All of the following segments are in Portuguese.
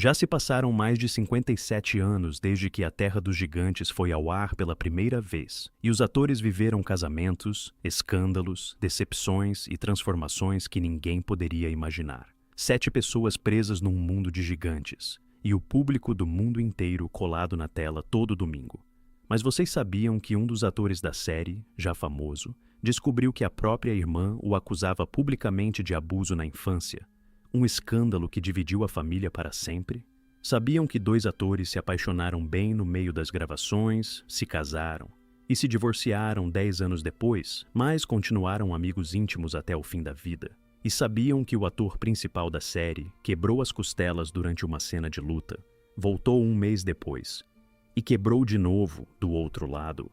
Já se passaram mais de 57 anos desde que A Terra dos Gigantes foi ao ar pela primeira vez, e os atores viveram casamentos, escândalos, decepções e transformações que ninguém poderia imaginar. 7 pessoas presas num mundo de gigantes, e o público do mundo inteiro colado na tela todo domingo. Mas vocês sabiam que um dos atores da série, já famoso, descobriu que a própria irmã o acusava publicamente de abuso na infância? Um escândalo que dividiu a família para sempre? Sabiam que 2 atores se apaixonaram bem no meio das gravações, se casaram e se divorciaram 10 anos depois, mas continuaram amigos íntimos até o fim da vida? E sabiam que o ator principal da série quebrou as costelas durante uma cena de luta, voltou um mês depois e quebrou de novo do outro lado?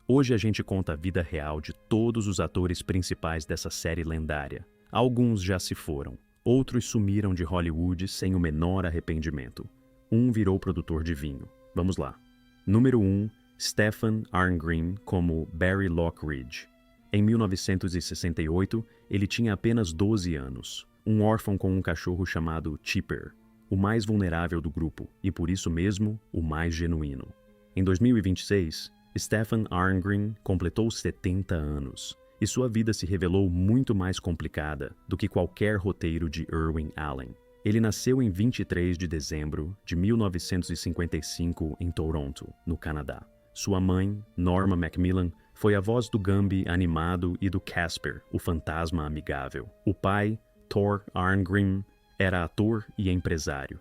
Hoje a gente conta a vida real de todos os atores principais dessa série lendária. Alguns já se foram. Outros sumiram de Hollywood sem o menor arrependimento. Um virou produtor de vinho. Vamos lá. Número 1, Stephen Arngrim como Barry Lockridge. Em 1968, ele tinha apenas 12 anos, um órfão com um cachorro chamado Chipper, o mais vulnerável do grupo e, por isso mesmo, o mais genuíno. Em 2026, Stephen Arngrim completou 70 anos. E sua vida se revelou muito mais complicada do que qualquer roteiro de Irwin Allen. Ele nasceu em 23 de dezembro de 1955 em Toronto, no Canadá. Sua mãe, Norma Macmillan, foi a voz do Gumby animado e do Casper, o fantasma amigável. O pai, Thor Arngrim, era ator e empresário.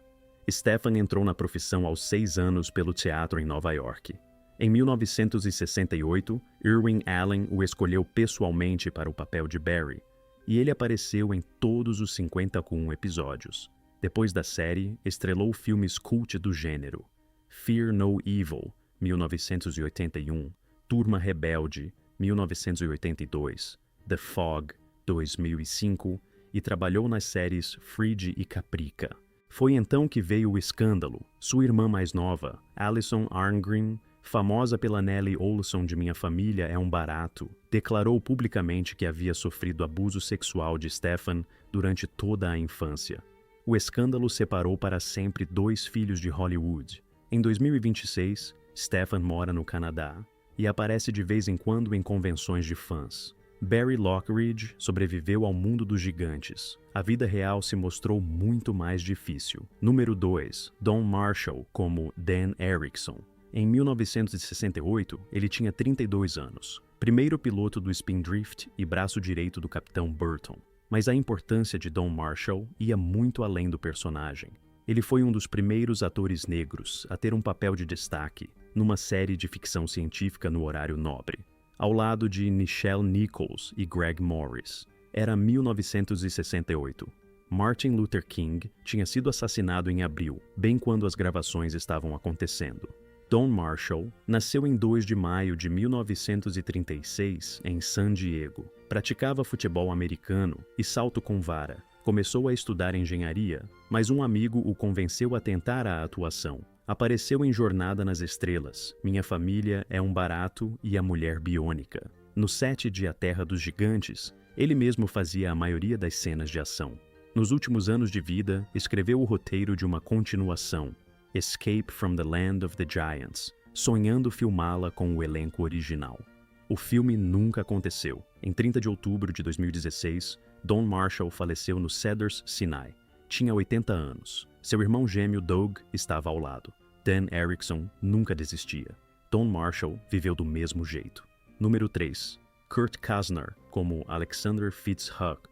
Stephen entrou na profissão aos 6 anos pelo teatro em Nova York. Em 1968, Irwin Allen o escolheu pessoalmente para o papel de Barry, e ele apareceu em todos os 51 episódios. Depois da série, estrelou filmes cult do gênero: Fear No Evil, 1981, Turma Rebelde, 1982, The Fog, 2005, e trabalhou nas séries Fringe e Caprica. Foi então que veio o escândalo. Sua irmã mais nova, Alison Arngrim, famosa pela Nellie Oleson de Minha Família é um Barato, declarou publicamente que havia sofrido abuso sexual de Stephen durante toda a infância. O escândalo separou para sempre 2 filhos de Hollywood. Em 2026, Stephen mora no Canadá e aparece de vez em quando em convenções de fãs. Barry Lockridge sobreviveu ao mundo dos gigantes. A vida real se mostrou muito mais difícil. Número 2, Don Marshall como Dan Erickson. Em 1968, ele tinha 32 anos, primeiro piloto do Spindrift e braço direito do Capitão Burton. Mas a importância de Don Marshall ia muito além do personagem. Ele foi um dos primeiros atores negros a ter um papel de destaque numa série de ficção científica no horário nobre, ao lado de Nichelle Nichols e Greg Morris. Era 1968. Martin Luther King tinha sido assassinado em abril, bem quando as gravações estavam acontecendo. Don Marshall nasceu em 2 de maio de 1936 em San Diego. Praticava futebol americano e salto com vara. Começou a estudar engenharia, mas um amigo o convenceu a tentar a atuação. Apareceu em Jornada nas Estrelas, Minha Família é um Barato e A Mulher Biônica. No set de A Terra dos Gigantes, ele mesmo fazia a maioria das cenas de ação. Nos últimos anos de vida, escreveu o roteiro de uma continuação, Escape from the Land of the Giants, sonhando filmá-la com o elenco original. O filme nunca aconteceu. Em 30 de outubro de 2016, Don Marshall faleceu no Cedars-Sinai. Tinha 80 anos. Seu irmão gêmeo Doug estava ao lado. Dan Erickson nunca desistia. Don Marshall viveu do mesmo jeito. Número 3. Kurt Kasner como Alexander Fitzhugh.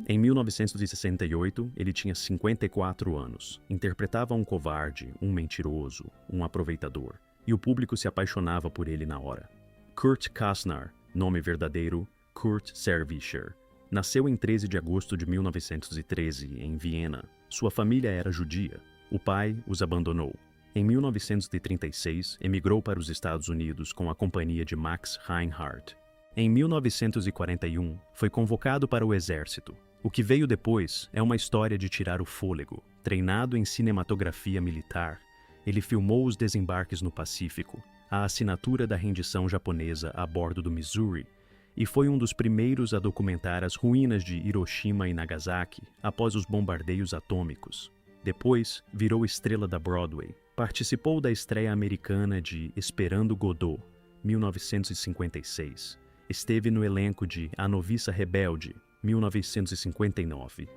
Em 1968, ele tinha 54 anos. Interpretava um covarde, um mentiroso, um aproveitador. E o público se apaixonava por ele na hora. Kurt Kasner, nome verdadeiro, Kurt Servischer. Nasceu em 13 de agosto de 1913, em Viena. Sua família era judia. O pai os abandonou. Em 1936, emigrou para os Estados Unidos com a companhia de Max Reinhardt. Em 1941, foi convocado para o exército. O que veio depois é uma história de tirar o fôlego. Treinado em cinematografia militar, ele filmou os desembarques no Pacífico, a assinatura da rendição japonesa a bordo do Missouri, e foi um dos primeiros a documentar as ruínas de Hiroshima e Nagasaki após os bombardeios atômicos. Depois, virou estrela da Broadway. Participou da estreia americana de Esperando Godot, 1956. Esteve no elenco de A Noviça Rebelde, 1959,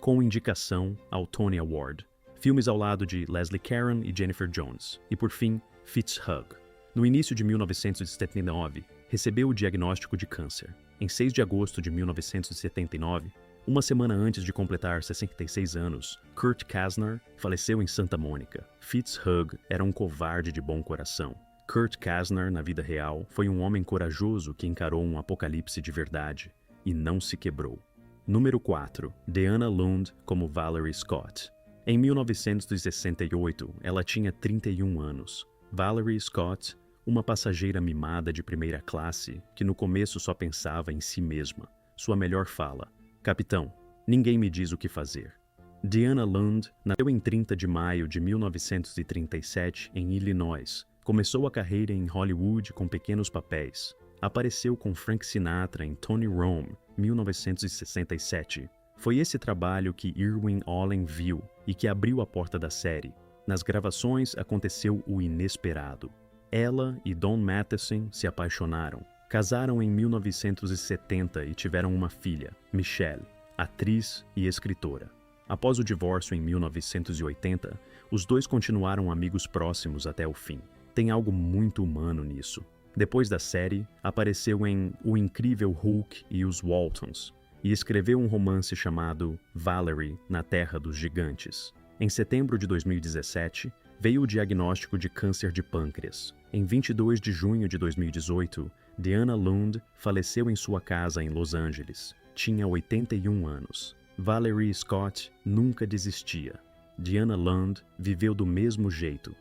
com indicação ao Tony Award. Filmes ao lado de Leslie Caron e Jennifer Jones. E por fim, Fitzhugh. No início de 1979, recebeu o diagnóstico de câncer. Em 6 de agosto de 1979, uma semana antes de completar 66 anos, Kurt Kasner faleceu em Santa Mônica. Fitzhugh era um covarde de bom coração. Kurt Kasner, na vida real, foi um homem corajoso que encarou um apocalipse de verdade e não se quebrou. Número 4. Deanna Lund como Valerie Scott. Em 1968, ela tinha 31 anos. Valerie Scott, uma passageira mimada de primeira classe que no começo só pensava em si mesma. Sua melhor fala: "Capitão, ninguém me diz o que fazer." Deanna Lund nasceu em 30 de maio de 1937 em Illinois. Começou a carreira em Hollywood com pequenos papéis. Apareceu com Frank Sinatra em Tony Rome, 1967. Foi esse trabalho que Irwin Allen viu e que abriu a porta da série. Nas gravações aconteceu o inesperado. Ela e Don Matheson se apaixonaram. Casaram em 1970 e tiveram uma filha, Michelle, atriz e escritora. Após o divórcio em 1980, os dois continuaram amigos próximos até o fim. Tem algo muito humano nisso. Depois da série, apareceu em O Incrível Hulk e os Waltons e escreveu um romance chamado Valerie na Terra dos Gigantes. Em setembro de 2017, veio o diagnóstico de câncer de pâncreas. Em 22 de junho de 2018, Deanna Lund faleceu em sua casa em Los Angeles. Tinha 81 anos. Valerie Scott nunca desistia. Deanna Lund viveu do mesmo jeito.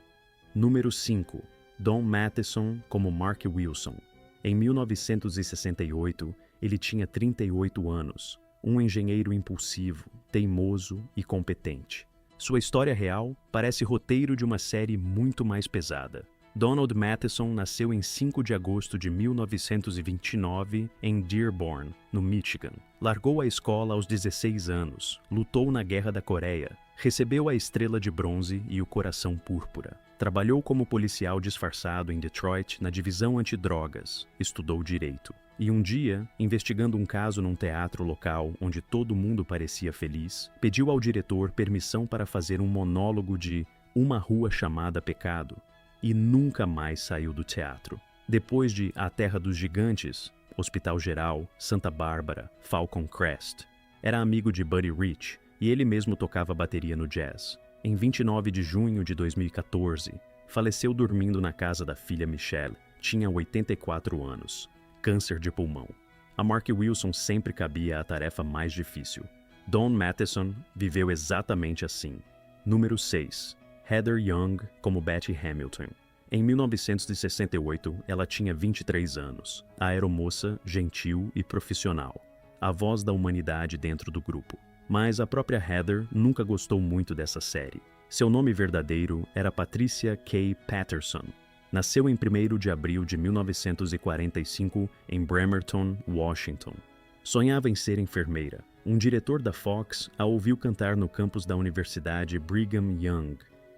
Número 5. Don Matheson como Mark Wilson. Em 1968, ele tinha 38 anos, um engenheiro impulsivo, teimoso e competente. Sua história real parece roteiro de uma série muito mais pesada. Donald Matheson nasceu em 5 de agosto de 1929 em Dearborn, no Michigan. Largou a escola aos 16 anos, lutou na Guerra da Coreia, recebeu a Estrela de Bronze e o Coração Púrpura. Trabalhou como policial disfarçado em Detroit na divisão antidrogas, estudou direito. E um dia, investigando um caso num teatro local onde todo mundo parecia feliz, pediu ao diretor permissão para fazer um monólogo de Uma Rua Chamada Pecado e nunca mais saiu do teatro. Depois de A Terra dos Gigantes, Hospital Geral, Santa Bárbara, Falcon Crest, era amigo de Buddy Rich e ele mesmo tocava bateria no jazz. Em 29 de junho de 2014, faleceu dormindo na casa da filha Michelle. Tinha 84 anos. Câncer de pulmão. A Mark Wilson sempre cabia a tarefa mais difícil. Don Matheson viveu exatamente assim. Número 6. Heather Young como Betty Hamilton. Em 1968, ela tinha 23 anos. A aeromoça, gentil e profissional. A voz da humanidade dentro do grupo. Mas a própria Heather nunca gostou muito dessa série. Seu nome verdadeiro era Patricia K. Patterson. Nasceu em 1º de abril de 1945 em Bremerton, Washington. Sonhava em ser enfermeira. Um diretor da Fox a ouviu cantar no campus da Universidade Brigham Young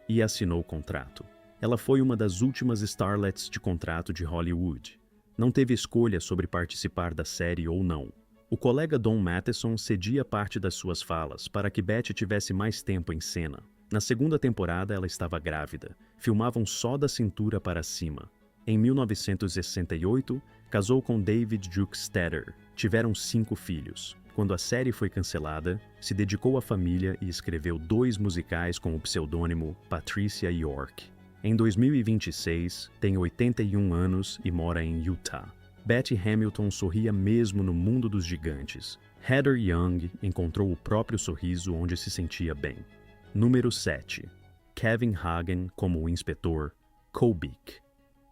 e assinou o contrato. Ela foi uma das últimas starlets de contrato de Hollywood. Não teve escolha sobre participar da série ou não. O colega Don Matheson cedia parte das suas falas para que Betty tivesse mais tempo em cena. Na segunda temporada, ela estava grávida. Filmavam só da cintura para cima. Em 1968, casou com David Duke Stetter. Tiveram 5 filhos. Quando a série foi cancelada, se dedicou à família e escreveu 2 musicais com o pseudônimo Patricia York. Em 2026, tem 81 anos e mora em Utah. Betty Hamilton sorria mesmo no mundo dos gigantes. Heather Young encontrou o próprio sorriso onde se sentia bem. Número 7. Kevin Hagen como o inspetor Kobik.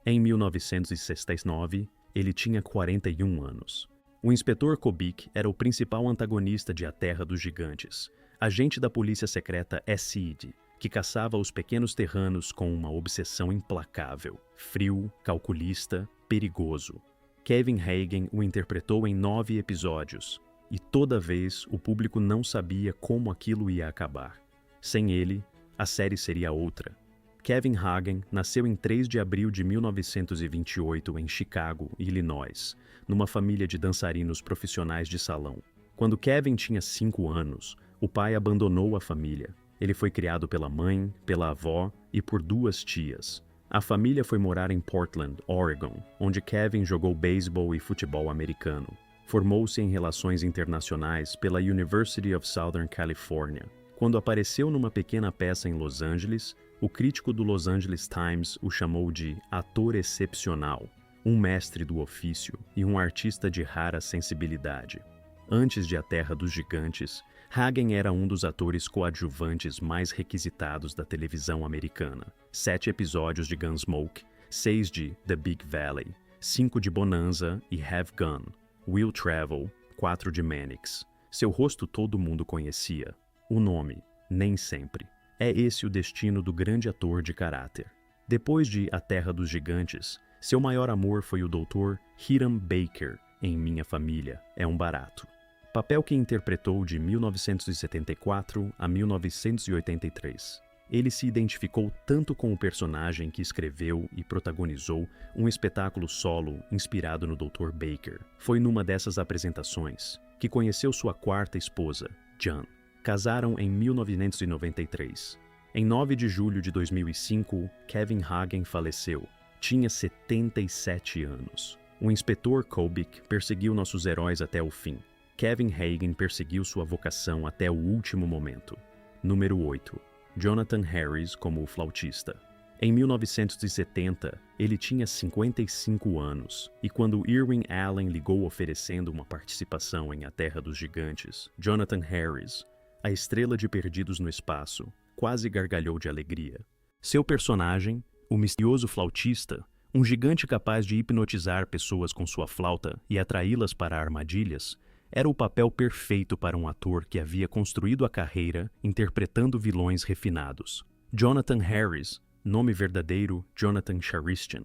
Em 1969, ele tinha 41 anos. O inspetor Kobik era o principal antagonista de A Terra dos Gigantes, agente da polícia secreta SID, que caçava os pequenos terranos com uma obsessão implacável, frio, calculista, perigoso. Kevin Hagen o interpretou em 9 episódios, e toda vez o público não sabia como aquilo ia acabar. Sem ele, a série seria outra. Kevin Hagen nasceu em 3 de abril de 1928 em Chicago, Illinois, numa família de dançarinos profissionais de salão. Quando Kevin tinha 5 anos, o pai abandonou a família. Ele foi criado pela mãe, pela avó e por 2 tias. A família foi morar em Portland, Oregon, onde Kevin jogou beisebol e futebol americano. Formou-se em relações internacionais pela University of Southern California. Quando apareceu numa pequena peça em Los Angeles, o crítico do Los Angeles Times o chamou de ator excepcional, um mestre do ofício e um artista de rara sensibilidade. Antes de A Terra dos Gigantes, Hagen era um dos atores coadjuvantes mais requisitados da televisão americana. 7 episódios de Gunsmoke, 6 de The Big Valley, 5 de Bonanza e Have Gun, Will Travel, 4 de Mannix. Seu rosto todo mundo conhecia. O nome, nem sempre. É esse o destino do grande ator de caráter. Depois de A Terra dos Gigantes, seu maior amor foi o Dr. Hiram Baker, em Minha Família, é um Barato. Papel que interpretou de 1974 a 1983. Ele se identificou tanto com o personagem que escreveu e protagonizou um espetáculo solo inspirado no Dr. Baker. Foi numa dessas apresentações que conheceu sua 4ª esposa, Jan. Casaram em 1993. Em 9 de julho de 2005, Kevin Hagen faleceu. Tinha 77 anos. O inspetor Kobik perseguiu nossos heróis até o fim. Kevin Hagen perseguiu sua vocação até o último momento. Número 8. Jonathan Harris como o flautista. Em 1970, ele tinha 55 anos, e quando Irwin Allen ligou oferecendo uma participação em A Terra dos Gigantes, Jonathan Harris, a estrela de Perdidos no Espaço, quase gargalhou de alegria. Seu personagem, o misterioso flautista, um gigante capaz de hipnotizar pessoas com sua flauta e atraí-las para armadilhas, era o papel perfeito para um ator que havia construído a carreira interpretando vilões refinados. Jonathan Harris, nome verdadeiro Jonathan Charistian,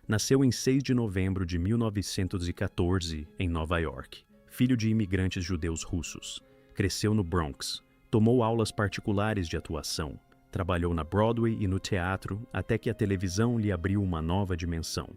nasceu em 6 de novembro de 1914 em Nova York, filho de imigrantes judeus russos. Cresceu no Bronx, tomou aulas particulares de atuação, trabalhou na Broadway e no teatro até que a televisão lhe abriu uma nova dimensão.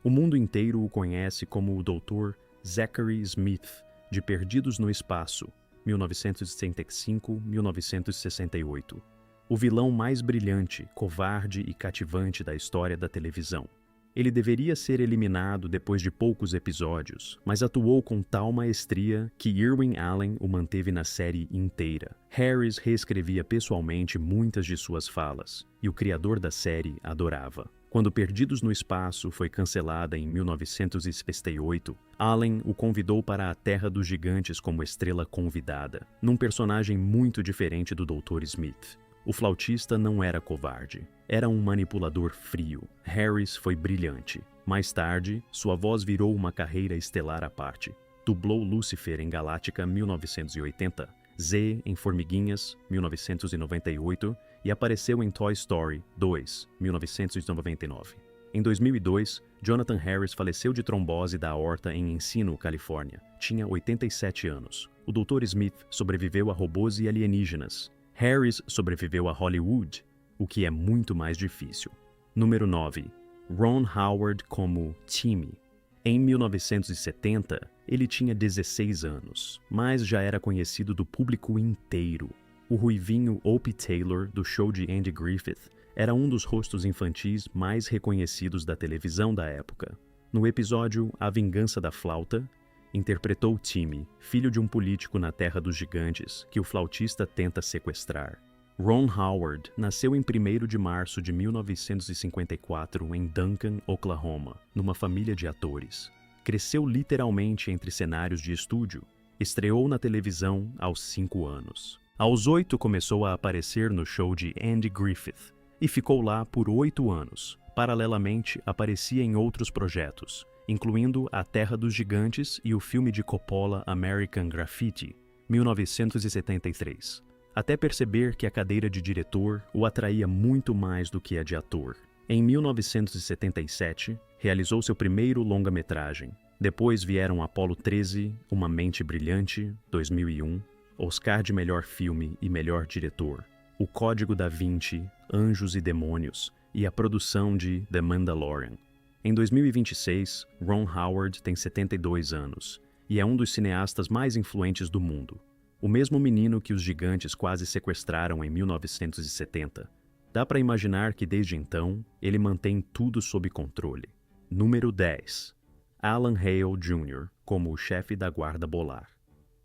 O mundo inteiro o conhece como o Dr. Zachary Smith, de Perdidos no Espaço, 1965-1968. O vilão mais brilhante, covarde e cativante da história da televisão. Ele deveria ser eliminado depois de poucos episódios, mas atuou com tal maestria que Irwin Allen o manteve na série inteira. Harris reescrevia pessoalmente muitas de suas falas, e o criador da série adorava. Quando Perdidos no Espaço foi cancelada em 1968, Allen o convidou para A Terra dos Gigantes como estrela convidada, num personagem muito diferente do Dr. Smith. O flautista não era covarde, era um manipulador frio. Harris foi brilhante. Mais tarde, sua voz virou uma carreira estelar à parte. Dublou Lucifer em Galáctica 1980, Z em Formiguinhas 1998 e apareceu em Toy Story 2, 1999. Em 2002, Jonathan Harris faleceu de trombose da aorta em Encino, Califórnia. Tinha 87 anos. O Dr. Smith sobreviveu a robôs e alienígenas. Harris sobreviveu a Hollywood, o que é muito mais difícil. Número 9. Ron Howard como Timmy. Em 1970, ele tinha 16 anos, mas já era conhecido do público inteiro. O ruivinho Opie Taylor, do show de Andy Griffith, era um dos rostos infantis mais reconhecidos da televisão da época. No episódio A Vingança da Flauta, interpretou Timmy, filho de um político na Terra dos Gigantes, que o flautista tenta sequestrar. Ron Howard nasceu em 1º de março de 1954 em Duncan, Oklahoma, numa família de atores. Cresceu literalmente entre cenários de estúdio. Estreou na televisão aos 5 anos. Aos 8 começou a aparecer no show de Andy Griffith e ficou lá por 8 anos. Paralelamente, aparecia em outros projetos, incluindo A Terra dos Gigantes e o filme de Coppola American Graffiti, 1973, até perceber que a cadeira de diretor o atraía muito mais do que a de ator. Em 1977, realizou seu primeiro longa-metragem. Depois vieram Apollo 13, Uma Mente Brilhante, 2001, Oscar de Melhor Filme e Melhor Diretor, O Código da Vinci, Anjos e Demônios e a produção de The Mandalorian. Em 2026, Ron Howard tem 72 anos e é um dos cineastas mais influentes do mundo. O mesmo menino que os gigantes quase sequestraram em 1970. Dá para imaginar que desde então ele mantém tudo sob controle. Número 10. Alan Hale Jr. como o chefe da Guarda Polar.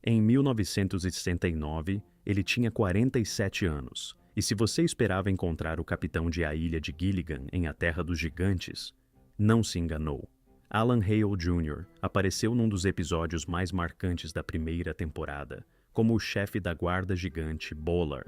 Em 1969, ele tinha 47 anos, e se você esperava encontrar o capitão de A Ilha de Gilligan em A Terra dos Gigantes, não se enganou. Alan Hale Jr. apareceu num dos episódios mais marcantes da primeira temporada, como o chefe da guarda gigante Polar,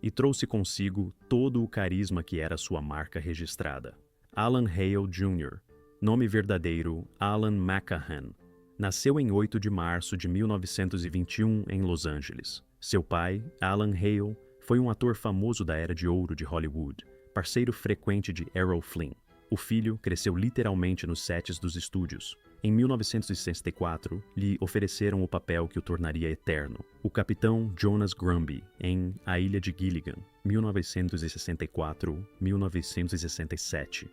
e trouxe consigo todo o carisma que era sua marca registrada. Alan Hale Jr., nome verdadeiro Alan McCahan, nasceu em 8 de março de 1921 em Los Angeles. Seu pai, Alan Hale, foi um ator famoso da Era de Ouro de Hollywood, parceiro frequente de Errol Flynn. O filho cresceu literalmente nos sets dos estúdios. Em 1964, lhe ofereceram o papel que o tornaria eterno, o capitão Jonas Grumby, em A Ilha de Gilligan, 1964-1967.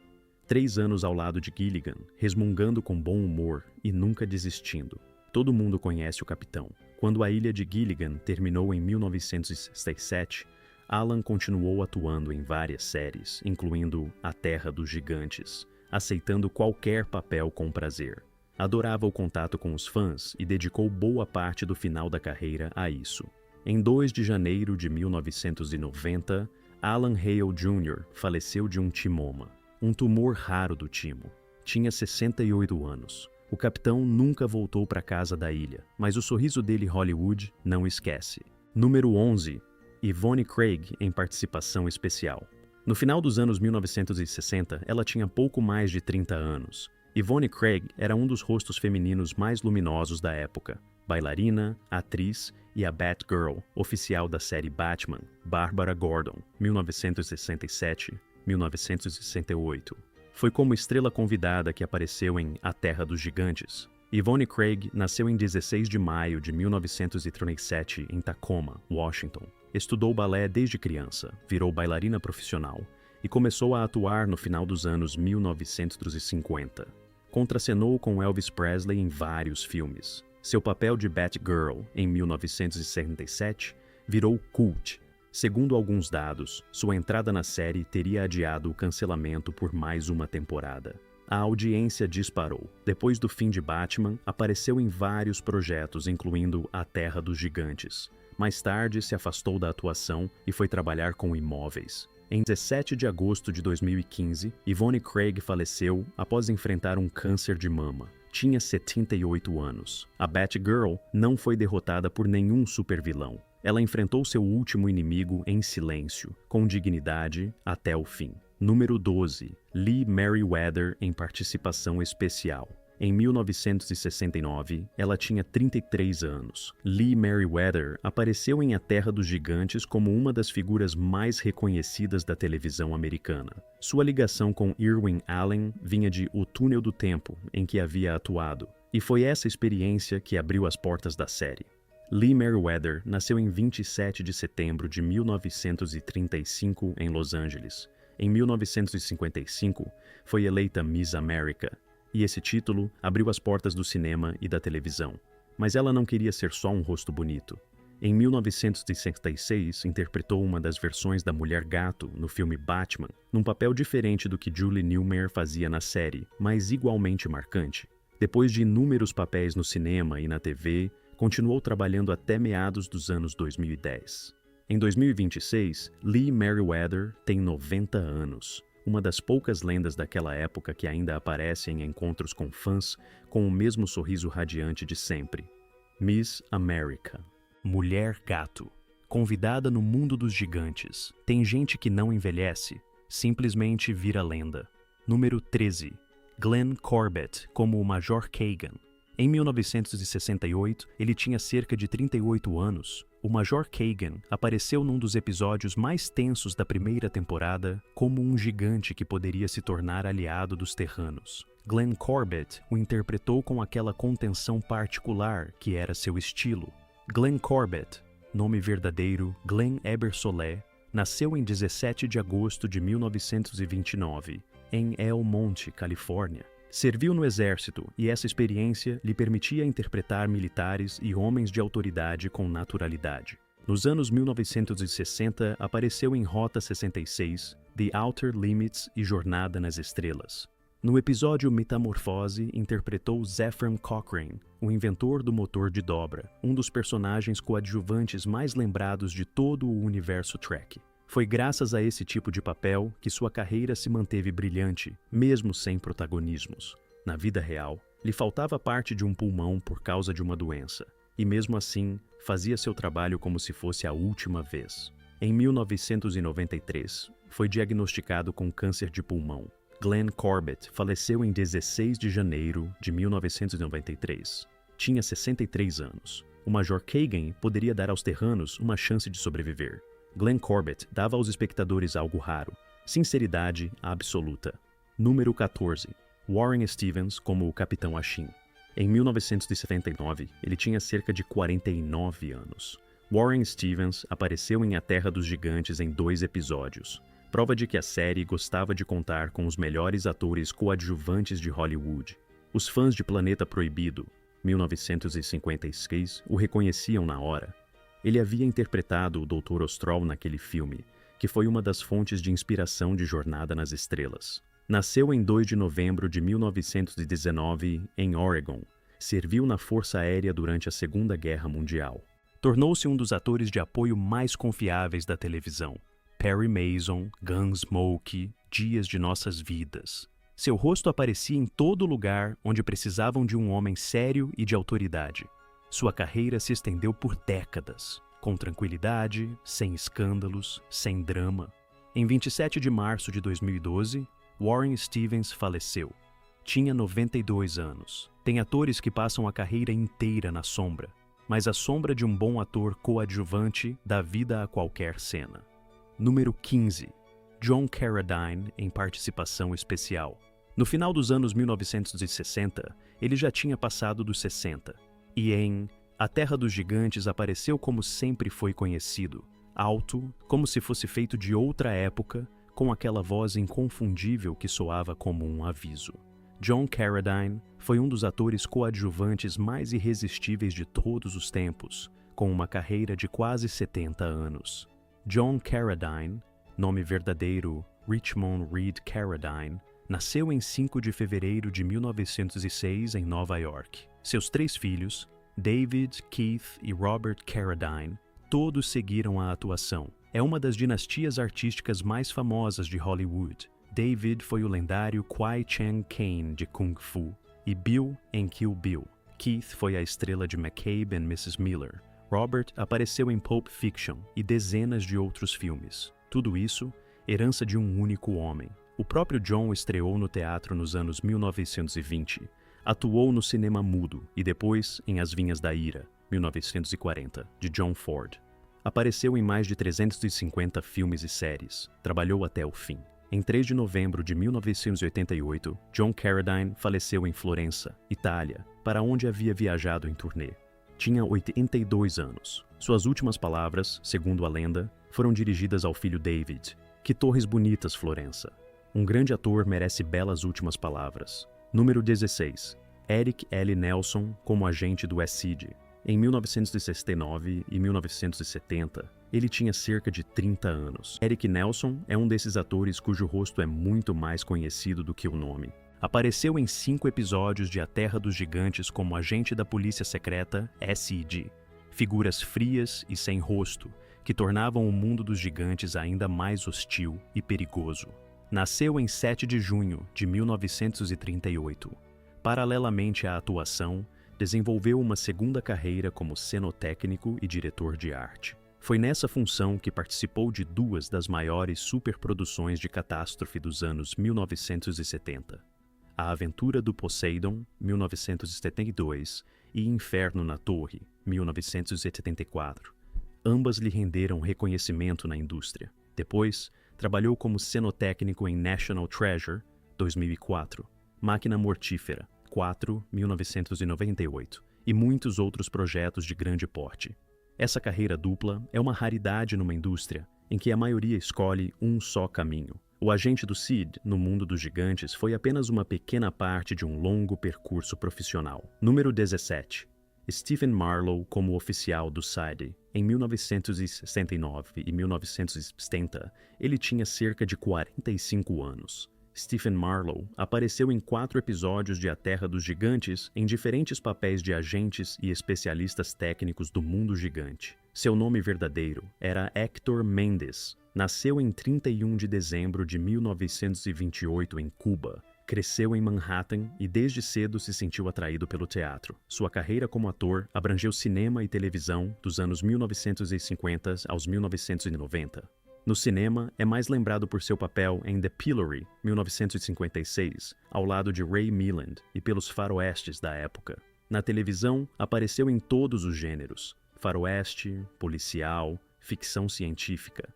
3 anos ao lado de Gilligan, resmungando com bom humor e nunca desistindo. Todo mundo conhece o capitão. Quando A Ilha de Gilligan terminou em 1967, Alan continuou atuando em várias séries, incluindo A Terra dos Gigantes, aceitando qualquer papel com prazer. Adorava o contato com os fãs e dedicou boa parte do final da carreira a isso. Em 2 de janeiro de 1990, Alan Hale Jr. faleceu de um timoma, um tumor raro do timo. Tinha 68 anos. O capitão nunca voltou para casa da ilha, mas o sorriso dele Hollywood não esquece. Número 11. Yvonne Craig em participação especial. No final dos anos 1960, ela tinha pouco mais de 30 anos. Yvonne Craig era um dos rostos femininos mais luminosos da época. Bailarina, atriz e a Batgirl, oficial da série Batman, Barbara Gordon, 1967-1968. Foi como estrela convidada que apareceu em A Terra dos Gigantes. Yvonne Craig nasceu em 16 de maio de 1937 em Tacoma, Washington. Estudou balé desde criança, virou bailarina profissional e começou a atuar no final dos anos 1950. Contracenou com Elvis Presley em vários filmes. Seu papel de Batgirl, em 1967, virou cult. Segundo alguns dados, sua entrada na série teria adiado o cancelamento por mais uma temporada. A audiência disparou. Depois do fim de Batman, apareceu em vários projetos, incluindo A Terra dos Gigantes. Mais tarde, se afastou da atuação e foi trabalhar com imóveis. Em 17 de agosto de 2015, Yvonne Craig faleceu após enfrentar um câncer de mama. Tinha 78 anos. A Batgirl não foi derrotada por nenhum supervilão. Ela enfrentou seu último inimigo em silêncio, com dignidade, até o fim. Número 12. Lee Meriwether em participação especial. Em 1969, ela tinha 33 anos. Lee Meriwether apareceu em A Terra dos Gigantes como uma das figuras mais reconhecidas da televisão americana. Sua ligação com Irwin Allen vinha de O Túnel do Tempo, em que havia atuado, e foi essa experiência que abriu as portas da série. Lee Meriwether nasceu em 27 de setembro de 1935 em Los Angeles. Em 1955, foi eleita Miss America, e esse título abriu as portas do cinema e da televisão. Mas ela não queria ser só um rosto bonito. Em 1966, interpretou uma das versões da Mulher Gato no filme Batman, num papel diferente do que Julie Newmar fazia na série, mas igualmente marcante. Depois de inúmeros papéis no cinema e na TV, continuou trabalhando até meados dos anos 2010. Em 2026, Lee Meriwether tem 90 anos. Uma das poucas lendas daquela época que ainda aparece em encontros com fãs com o mesmo sorriso radiante de sempre. Miss America. Mulher Gato. Convidada no mundo dos gigantes. Tem gente que não envelhece, simplesmente vira lenda. Número 13. Glenn Corbett como o Major Kagan. Em 1968, ele tinha cerca de 38 anos. O Major Kagan apareceu num dos episódios mais tensos da primeira temporada como um gigante que poderia se tornar aliado dos terranos. Glenn Corbett o interpretou com aquela contenção particular que era seu estilo. Glenn Corbett, nome verdadeiro Glenn Ebersolet, nasceu em 17 de agosto de 1929, em El Monte, Califórnia. Serviu no exército e essa experiência lhe permitia interpretar militares e homens de autoridade com naturalidade. Nos anos 1960, apareceu em Rota 66, The Outer Limits e Jornada nas Estrelas. No episódio Metamorfose, interpretou Zefram Cochrane, o inventor do motor de dobra, um dos personagens coadjuvantes mais lembrados de todo o universo Trek. Foi graças a esse tipo de papel que sua carreira se manteve brilhante, mesmo sem protagonismos. Na vida real, lhe faltava parte de um pulmão por causa de uma doença, e mesmo assim, fazia seu trabalho como se fosse a última vez. Em 1993, foi diagnosticado com câncer de pulmão. Glenn Corbett faleceu em 16 de janeiro de 1993. Tinha 63 anos. O Major Kagan poderia dar aos terranos uma chance de sobreviver. Glenn Corbett dava aos espectadores algo raro: sinceridade absoluta. Número 14. Warren Stevens como o Capitão Ashin. Em 1979, ele tinha cerca de 49 anos. Warren Stevens apareceu em A Terra dos Gigantes em 2 episódios. Prova de que a série gostava de contar com os melhores atores coadjuvantes de Hollywood. Os fãs de Planeta Proibido, 1956, o reconheciam na hora. Ele havia interpretado o Dr. Ostrol naquele filme, que foi uma das fontes de inspiração de Jornada nas Estrelas. Nasceu em 2 de novembro de 1919, em Oregon. Serviu na Força Aérea durante a Segunda Guerra Mundial. Tornou-se um dos atores de apoio mais confiáveis da televisão. Perry Mason, Gunsmoke, Dias de Nossas Vidas. Seu rosto aparecia em todo lugar onde precisavam de um homem sério e de autoridade. Sua carreira se estendeu por décadas, com tranquilidade, sem escândalos, sem drama. Em 27 de março de 2012, Warren Stevens faleceu. Tinha 92 anos. Tem atores que passam a carreira inteira na sombra, mas a sombra de um bom ator coadjuvante dá vida a qualquer cena. Número 15. John Carradine em participação especial. No final dos anos 1960, ele já tinha passado dos 60. E em A Terra dos Gigantes apareceu como sempre foi conhecido, alto, como se fosse feito de outra época, com aquela voz inconfundível que soava como um aviso. John Carradine foi um dos atores coadjuvantes mais irresistíveis de todos os tempos, com uma carreira de quase 70 anos. John Carradine, nome verdadeiro Richmond Reed Carradine, nasceu em 5 de fevereiro de 1906 em Nova York. Seus 3 filhos, David, Keith e Robert Carradine, todos seguiram a atuação. É uma das dinastias artísticas mais famosas de Hollywood. David foi o lendário Kwai Chang Caine de Kung Fu e Bill em Kill Bill. Keith foi a estrela de McCabe and Mrs. Miller. Robert apareceu em Pulp Fiction e dezenas de outros filmes. Tudo isso, herança de um único homem. O próprio John estreou no teatro nos anos 1920, atuou no cinema mudo e depois em As Vinhas da Ira, 1940, de John Ford. Apareceu em mais de 350 filmes e séries, trabalhou até o fim. Em 3 de novembro de 1988, John Carradine faleceu em Florença, Itália, para onde havia viajado em turnê. Tinha 82 anos. Suas últimas palavras, segundo a lenda, foram dirigidas ao filho David. Que torres bonitas, Florença. Um grande ator merece belas últimas palavras. Número 16. Eric L. Nelson como agente do SID. Em 1969 e 1970, ele tinha cerca de 30 anos. Eric Nelson é um desses atores cujo rosto é muito mais conhecido do que o nome. Apareceu em 5 episódios de A Terra dos Gigantes como agente da polícia secreta SID. Figuras frias e sem rosto, que tornavam o mundo dos gigantes ainda mais hostil e perigoso. Nasceu em 7 de junho de 1938. Paralelamente à atuação, desenvolveu uma segunda carreira como cenotécnico e diretor de arte. Foi nessa função que participou de 2 das maiores superproduções de catástrofe dos anos 1970. A Aventura do Poseidon, 1972, e Inferno na Torre, 1974. Ambas lhe renderam reconhecimento na indústria. Depois, trabalhou como cenotécnico em National Treasure, 2004, Máquina Mortífera, 1998, e muitos outros projetos de grande porte. Essa carreira dupla é uma raridade numa indústria em que a maioria escolhe um só caminho. O agente do Sid, no mundo dos gigantes, foi apenas uma pequena parte de um longo percurso profissional. Número 17. Stephen Marlowe como oficial do SID. Em 1969 e 1970, ele tinha cerca de 45 anos. Stephen Marlowe apareceu em 4 episódios de A Terra dos Gigantes em diferentes papéis de agentes e especialistas técnicos do mundo gigante. Seu nome verdadeiro era Hector Mendes. Nasceu em 31 de dezembro de 1928 em Cuba. Cresceu em Manhattan e desde cedo se sentiu atraído pelo teatro. Sua carreira como ator abrangeu cinema e televisão dos anos 1950 aos 1990. No cinema, é mais lembrado por seu papel em The Pillory, 1956, ao lado de Ray Milland e pelos faroestes da época. Na televisão, apareceu em todos os gêneros: faroeste, policial, ficção científica.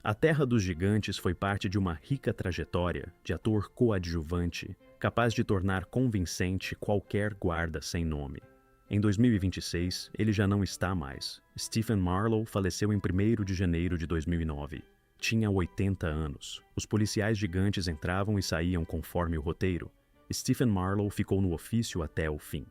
A Terra dos Gigantes foi parte de uma rica trajetória de ator coadjuvante, capaz de tornar convincente qualquer guarda sem nome. Em 2026, ele já não está mais. Stephen Marlowe faleceu em 1º de janeiro de 2009. Tinha 80 anos. Os policiais gigantes entravam e saíam conforme o roteiro. Stephen Marlowe ficou no ofício até o fim.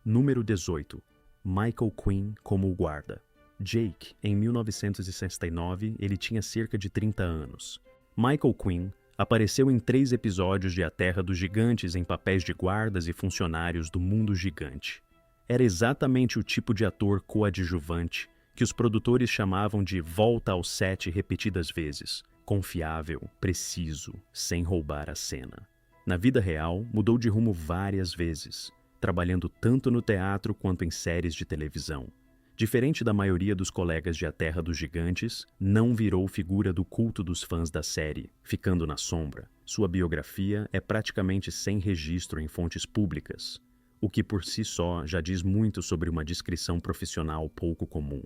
Número 18. Michael Quinn como o guarda. Jake, em 1969, ele tinha cerca de 30 anos. Michael Quinn apareceu em 3 episódios de A Terra dos Gigantes em papéis de guardas e funcionários do mundo gigante. Era exatamente o tipo de ator coadjuvante que os produtores chamavam de volta ao set repetidas vezes. Confiável, preciso, sem roubar a cena. Na vida real, mudou de rumo várias vezes, trabalhando tanto no teatro quanto em séries de televisão. Diferente da maioria dos colegas de A Terra dos Gigantes, não virou figura do culto dos fãs da série, ficando na sombra. Sua biografia é praticamente sem registro em fontes públicas, o que por si só já diz muito sobre uma descrição profissional pouco comum.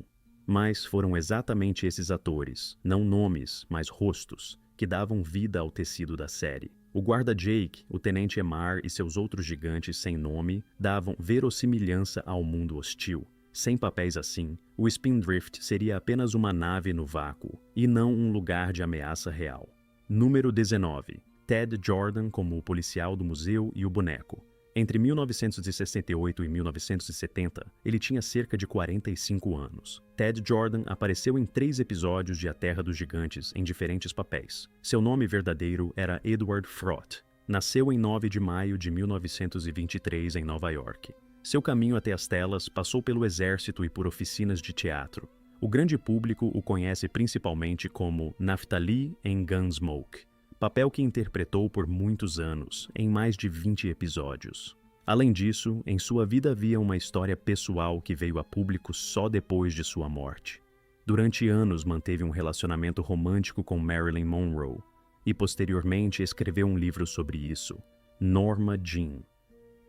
Mas foram exatamente esses atores, não nomes, mas rostos, que davam vida ao tecido da série. O guarda Jake, o tenente Emar e seus outros gigantes sem nome davam verossimilhança ao mundo hostil. Sem papéis assim, o Spindrift seria apenas uma nave no vácuo, e não um lugar de ameaça real. Número 19. Ted Jordan como o policial do museu e o boneco. Entre 1968 e 1970, ele tinha cerca de 45 anos. Ted Jordan apareceu em 3 episódios de A Terra dos Gigantes em diferentes papéis. Seu nome verdadeiro era Edward Frott. Nasceu em 9 de maio de 1923 em Nova York. Seu caminho até as telas passou pelo exército e por oficinas de teatro. O grande público o conhece principalmente como Naftali em Gunsmoke, papel que interpretou por muitos anos, em mais de 20 episódios. Além disso, em sua vida havia uma história pessoal que veio a público só depois de sua morte. Durante anos manteve um relacionamento romântico com Marilyn Monroe e posteriormente escreveu um livro sobre isso, Norma Jean.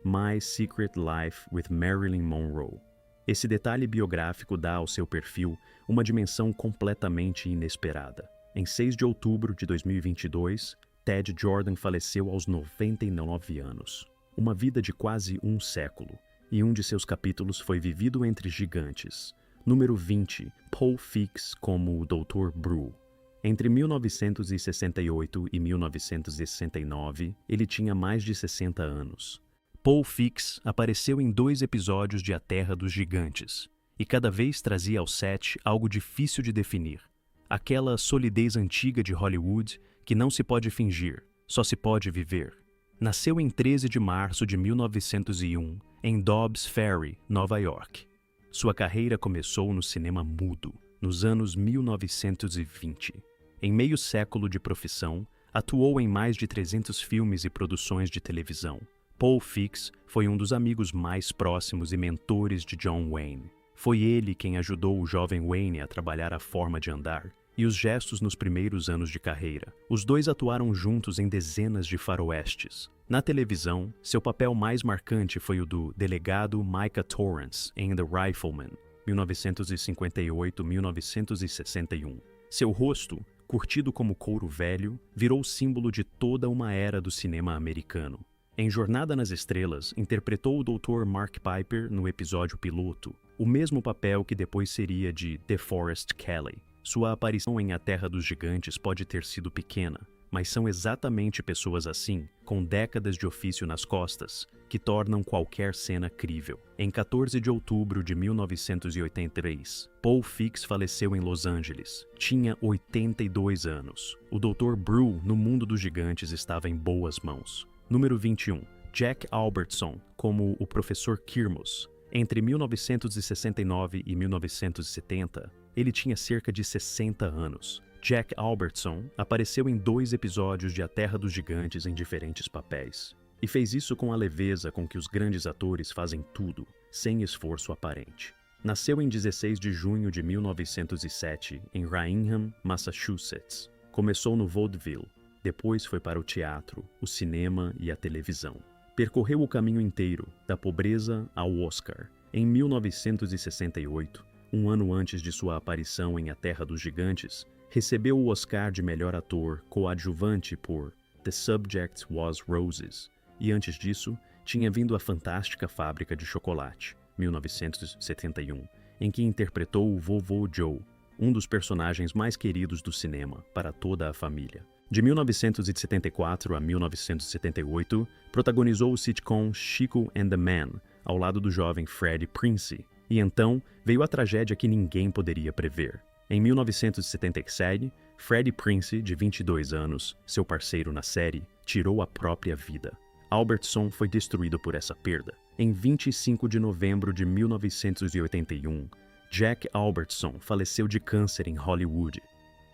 My Secret Life with Marilyn Monroe. Esse detalhe biográfico dá ao seu perfil uma dimensão completamente inesperada. Em 6 de outubro de 2022, Ted Jordan faleceu aos 99 anos. Uma vida de quase um século, e um de seus capítulos foi vivido entre gigantes. Número 20, Paul Fix como o Dr. Brew. Entre 1968 e 1969, ele tinha mais de 60 anos. Paul Fix apareceu em 2 episódios de A Terra dos Gigantes, e cada vez trazia ao set algo difícil de definir. Aquela solidez antiga de Hollywood que não se pode fingir, só se pode viver. Nasceu em 13 de março de 1901, em Dobbs Ferry, Nova York. Sua carreira começou no cinema mudo, nos anos 1920. Em meio século de profissão, atuou em mais de 300 filmes e produções de televisão. Paul Fix foi um dos amigos mais próximos e mentores de John Wayne. Foi ele quem ajudou o jovem Wayne a trabalhar a forma de andar e os gestos nos primeiros anos de carreira. Os dois atuaram juntos em dezenas de faroestes. Na televisão, seu papel mais marcante foi o do delegado Micah Torrance em The Rifleman, 1958-1961. Seu rosto, curtido como couro velho, virou símbolo de toda uma era do cinema americano. Em Jornada nas Estrelas, interpretou o Dr. Mark Piper no episódio piloto, o mesmo papel que depois seria de DeForest Kelley. Sua aparição em A Terra dos Gigantes pode ter sido pequena, mas são exatamente pessoas assim, com décadas de ofício nas costas, que tornam qualquer cena crível. Em 14 de outubro de 1983, Paul Fix faleceu em Los Angeles. Tinha 82 anos. O Dr. Brew, no mundo dos gigantes, estava em boas mãos. Número 21. Jack Albertson, como o Professor Kirmus. Entre 1969 e 1970, ele tinha cerca de 60 anos. Jack Albertson apareceu em 2 episódios de A Terra dos Gigantes em diferentes papéis. E fez isso com a leveza com que os grandes atores fazem tudo, sem esforço aparente. Nasceu em 16 de junho de 1907, em Raynham, Massachusetts. Começou no vaudeville, depois foi para o teatro, o cinema e a televisão. Percorreu o caminho inteiro, da pobreza ao Oscar. Em 1968, um ano antes de sua aparição em A Terra dos Gigantes, recebeu o Oscar de melhor ator coadjuvante por The Subject Was Roses, e antes disso, tinha vindo A Fantástica Fábrica de Chocolate, 1971, em que interpretou o Vovô Joe, um dos personagens mais queridos do cinema para toda a família. De 1974 a 1978, protagonizou o sitcom Chico and the Man, ao lado do jovem Freddie Prinze, e então veio a tragédia que ninguém poderia prever. Em 1977, Freddie Prinze, de 22 anos, seu parceiro na série, tirou a própria vida. Albertson foi destruído por essa perda. Em 25 de novembro de 1981, Jack Albertson faleceu de câncer em Hollywood.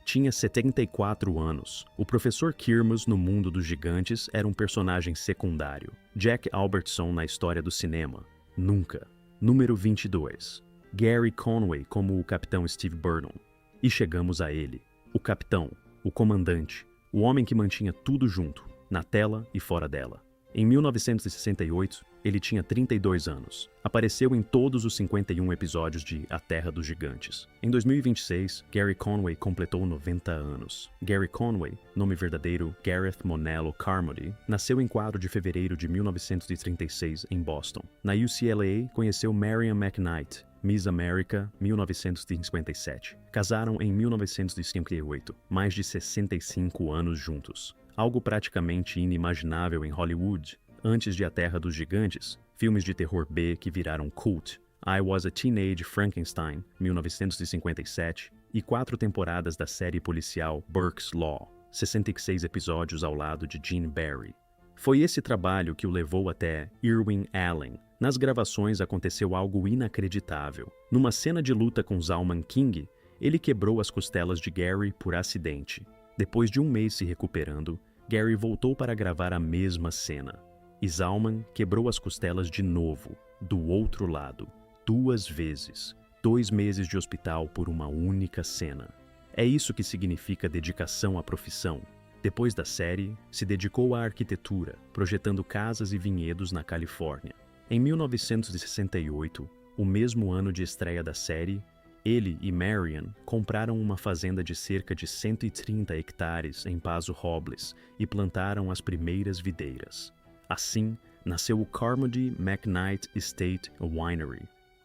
Tinha 74 anos. O Professor Kirmus no mundo dos gigantes era um personagem secundário. Jack Albertson na história do cinema. Nunca. Número 22. Gary Conway como o Capitão Steve Burton. E chegamos a ele. O capitão, o comandante, o homem que mantinha tudo junto, na tela e fora dela. Em 1968, ele tinha 32 anos. Apareceu em todos os 51 episódios de A Terra dos Gigantes. Em 2026, Gary Conway completou 90 anos. Gary Conway, nome verdadeiro Gareth Monello Carmody, nasceu em 4 de fevereiro de 1936 em Boston. Na UCLA, conheceu Marian McKnight, Miss America, 1957. Casaram em 1958, mais de 65 anos juntos. Algo praticamente inimaginável em Hollywood. Antes de A Terra dos Gigantes, filmes de terror B que viraram cult, I Was a Teenage Frankenstein, 1957, e 4 temporadas da série policial Burke's Law, 66 episódios ao lado de Gene Barry. Foi esse trabalho que o levou até Irwin Allen. Nas gravações aconteceu algo inacreditável. Numa cena de luta com Zalman King, ele quebrou as costelas de Gary por acidente. Depois de um mês se recuperando, Gary voltou para gravar a mesma cena. E Zalman quebrou as costelas de novo, do outro lado, 2 vezes. 2 meses de hospital por uma única cena. É isso que significa dedicação à profissão. Depois da série, se dedicou à arquitetura, projetando casas e vinhedos na Califórnia. Em 1968, o mesmo ano de estreia da série, ele e Marian compraram uma fazenda de cerca de 130 hectares em Paso Robles e plantaram as primeiras videiras. Assim, nasceu o Carmody McKnight Estate Winery,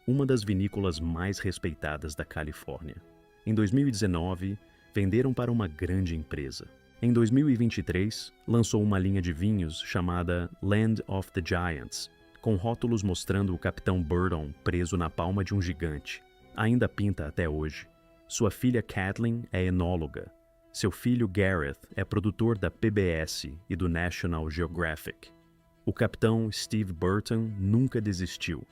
uma das vinícolas mais respeitadas da Califórnia. Em 2019, venderam para uma grande empresa. Em 2023, lançou uma linha de vinhos chamada Land of the Giants, com rótulos mostrando o Capitão Burton preso na palma de um gigante. Ainda pinta até hoje. Sua filha Kathleen é enóloga. Seu filho Gareth é produtor da PBS e do National Geographic. O capitão Steve Burton nunca desistiu.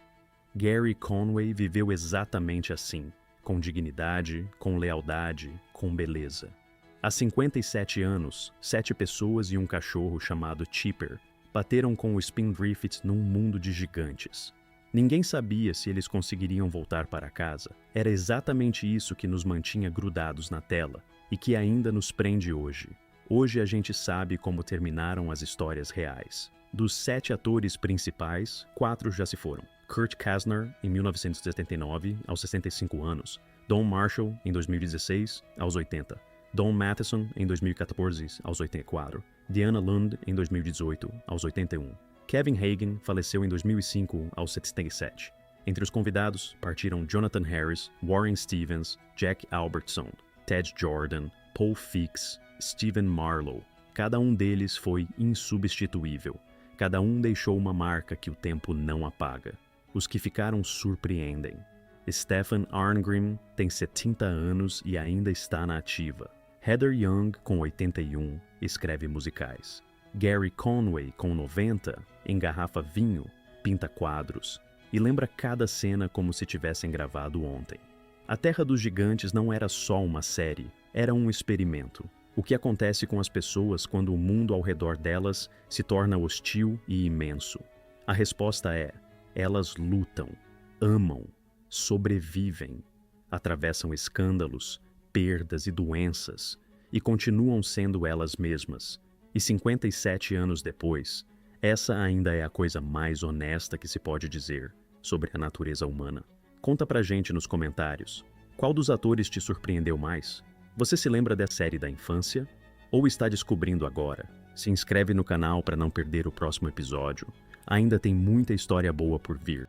Gary Conway viveu exatamente assim, com dignidade, com lealdade, com beleza. Há 57 anos, 7 pessoas e um cachorro chamado Chipper bateram com o Spindrift num mundo de gigantes. Ninguém sabia se eles conseguiriam voltar para casa. Era exatamente isso que nos mantinha grudados na tela e que ainda nos prende hoje. Hoje a gente sabe como terminaram as histórias reais. Dos 7 atores principais, 4 já se foram. Kurt Kasner, em 1979, aos 65 anos. Don Marshall, em 2016, aos 80. Don Matheson, em 2014, aos 84. Diana Lund, em 2018, aos 81. Kevin Hagen faleceu em 2005, aos 77. Entre os convidados partiram Jonathan Harris, Warren Stevens, Jack Albertson. Ted Jordan, Paul Fix, Stephen Marlowe. Cada um deles foi insubstituível. Cada um deixou uma marca que o tempo não apaga. Os que ficaram surpreendem. Stefan Arngrim tem 70 anos e ainda está na ativa. Heather Young, com 81, escreve musicais. Gary Conway, com 90, engarrafa vinho, pinta quadros e lembra cada cena como se tivessem gravado ontem. A Terra dos Gigantes não era só uma série, era um experimento. O que acontece com as pessoas quando o mundo ao redor delas se torna hostil e imenso? A resposta é: elas lutam, amam, sobrevivem, atravessam escândalos, perdas e doenças e continuam sendo elas mesmas. E 57 anos depois, essa ainda é a coisa mais honesta que se pode dizer sobre a natureza humana. Conta pra gente nos comentários. Qual dos atores te surpreendeu mais? Você se lembra da série da infância? Ou está descobrindo agora? Se inscreve no canal para não perder o próximo episódio. Ainda tem muita história boa por vir.